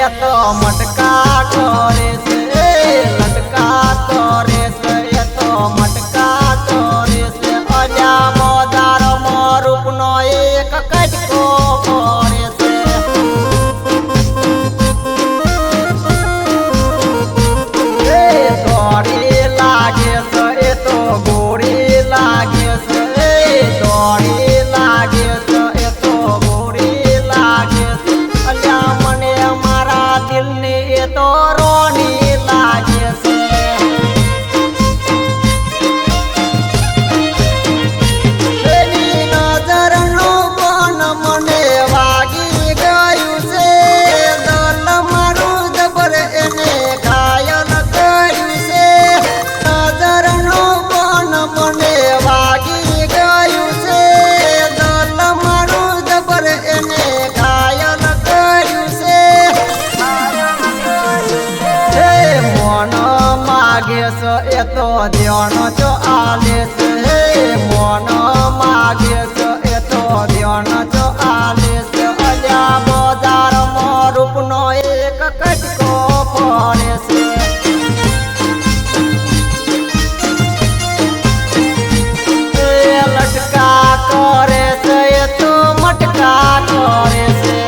ये तो मटका करे से लटका करे से ये तो मटका करे से अजा बाजार में रूपनो एक कटको करे से गोरी लागे से ये तो गोरी लागे से गोरी लागे से ये तो गोरी लागे से अजा मने दिल ने ये तो रोनी लागे से तेरी नजर नो कोन मने वागी गयु से दल मारू जबर एने घायल गयु से नजर नो कोन मने वागी गयु से दल मारू जबर एने घायल गयु से मागे से ये तो ध्यान चो आले से मन मागे से ये तो ध्यान चो आले से अजा बाजार में रूपनो एक कटको पड़े से लटका करे से ये तो मटका करे से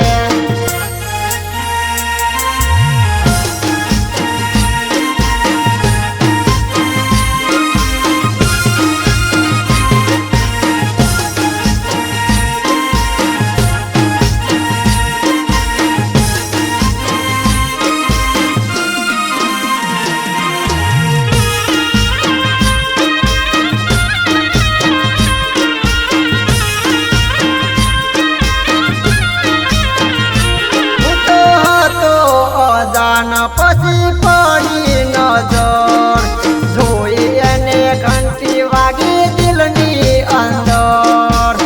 पसी पड़ी नजर धोई ने घंटी वागी दिलनी अंदर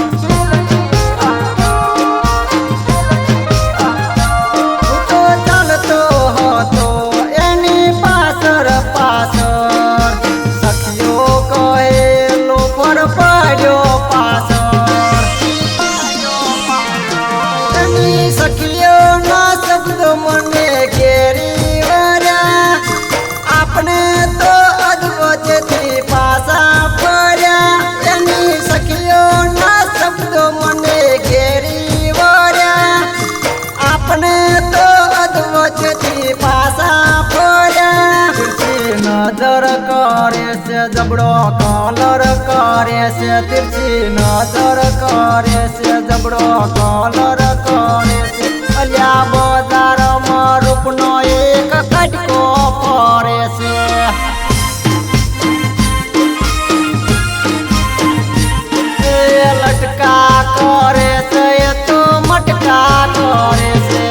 तो चलतो हो तो एनी पासर पासर सखियो कहे लो पर पड़ो पासर एनी सखियो ना शब्द मने घेरी अपने तो अद्भुत थी पासा पड़ा यानी सखियो ना शब्द मने घेरी वरा अपने तो अद्भुत थी पासा पड़ा तिरछी नजर करे से जबड़ो कलर करे से तिरछी नजर करे से जबड़ो कलर करे से अलिया बाजार में रूपनो एक कटको पड़े से लटका करे से ये तो मटका करे से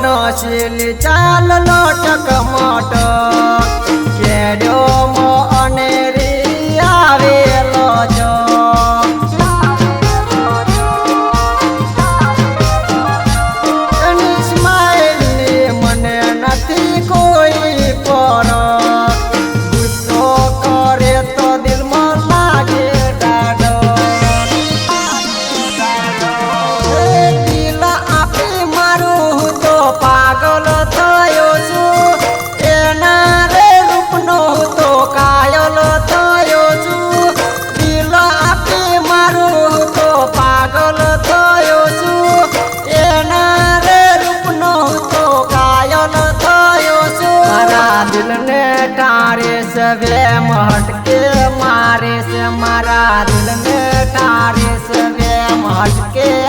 नशीली चाल लोटक मोटक केडो मो अनेरी आवे लोजो स्माइली मने नथी कोई पर गुस्सो करे तो दिल में लागे डाडो दिल आपी मारू पागल थयो छु વેમ હટકે મારે છે મારા દિલને ઠારે છે વેમ હટકે